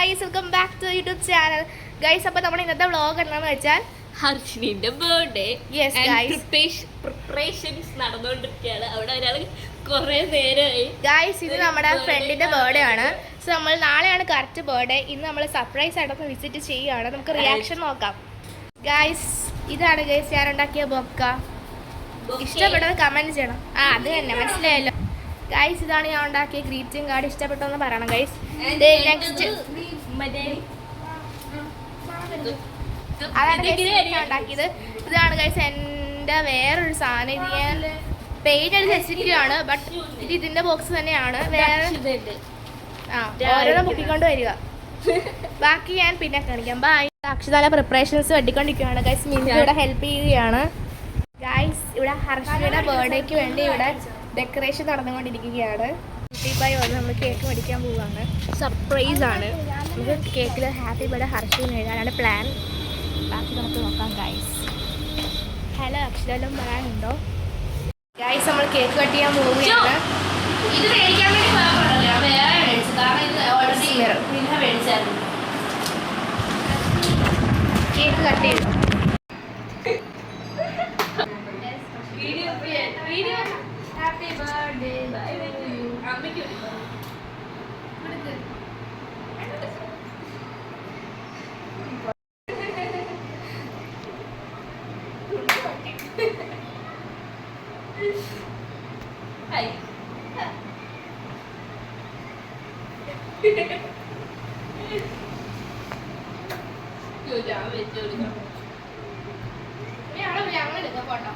Guys, welcome back to YouTube channel. Guys, അപ്പോൾ നമ്മുടെ ഇന്നത്തെ വ്ളോഗ് എന്താണെന്ന് വെച്ചാൽ ഹർഷിനിന്റെ ബർത്ത്ഡേ പ്രിപ്പറേഷൻസ് നടന്നുകൊണ്ടിരിക്കുകയാണ്. അവിടെ ഒരാൾ കുറെ നേരമായി. ഗൈസ്, ഇത് നമ്മുടെ ഫ്രണ്ടിന്റെ ബർത്ത്ഡേ ആണ്. സോ നമ്മൾ നാളെയാണ് കറക്റ്റ് ബർത്ത്ഡേ. ഇന്ന് നമ്മൾ സർപ്രൈസ് ആയിട്ടൊന്ന് വിസിറ്റ് ചെയ്യുകയാണ്. നമുക്ക് റിയാക്ഷൻ നോക്കാം. ഗൈസ്, ഇതാണ് ഗൈസ് ഞാൻ ഉണ്ടാക്കിയ ബൊക്ക. ഇഷ്ടപ്പെട്ടത് കമന്റ് ചെയ്യണം. അത് തന്നെ മനസ്സിലായല്ലോ. ഗൈസ്, ഇതാണ് ഞാൻ ഉണ്ടാക്കിയ ഗ്രീറ്റിംഗ് കാർഡ്. ഇഷ്ടപ്പെട്ടോന്ന് പറയണം ഗൈസ്. നെക്സ്റ്റ് അതാണ് ഞാൻ ഉണ്ടാക്കിയത്. ഇതാണ് ഗൈസ് എൻ്റെ വേറൊരു സാധനം. ഇത് ഞാൻ പെയിന്റ് അടിച്ച് വെച്ചിട്ടാണ്. ബട്ട് ഇത് ഇതിന്റെ ബോക്സ് തന്നെയാണ്. വേറെ ഓരോന്നും പൊക്കിക്കൊണ്ട് വരിക. ബാക്കി ഞാൻ പിന്നെ കാണിക്കാം. ബൈ. അക്ഷതാല പ്രിപ്പറേഷൻസ് വെട്ടിക്കൊണ്ടിരിക്കുകയാണ് ഗൈസ്. മിനി ഇവിടെ ഹെൽപ്പ് ചെയ്യുകയാണ്. ഗൈസ്, ഇവിടെ ഹർഷിയുടെ ബർത്ത്ഡേക്ക് വേണ്ടി ഇവിടെ ഡെക്കറേഷൻ നടന്നുകൊണ്ടിരിക്കുകയാണ്. കുട്ടിപ്പായി വന്ന് നമ്മൾ കേക്ക് മേടിക്കാൻ പോവുകയാണ്. സർപ്രൈസ് ആണ്. നമുക്ക് കേക്കിൽ ഹാപ്പി ബർത്ത്ഡേ ഹർഷി എന്ന് എഴുതാനാണ് പ്ലാൻ. ബാക്കി നമുക്ക് നോക്കാം ഗൈസ്. ഹലോ, അക്ഷരം പറയാനുണ്ടോ? ഗൈസ്, നമ്മൾ കേക്ക് കട്ട് ചെയ്യാൻ പോവുകയാണ്. ഇത് മേടിക്കാൻ വേണ്ടി വേറെ മേടിച്ചു. കാരണം ഇത് ഓൾറെഡി പിന്നെ മേടിച്ചായിരുന്നു. കേക്ക് കട്ട് ചെയ്തു. ഹാപ്പി ബർത്ത്ഡേ അമ്മയ്ക്ക് ഞങ്ങളെടുക്കാം ഫോട്ടോ.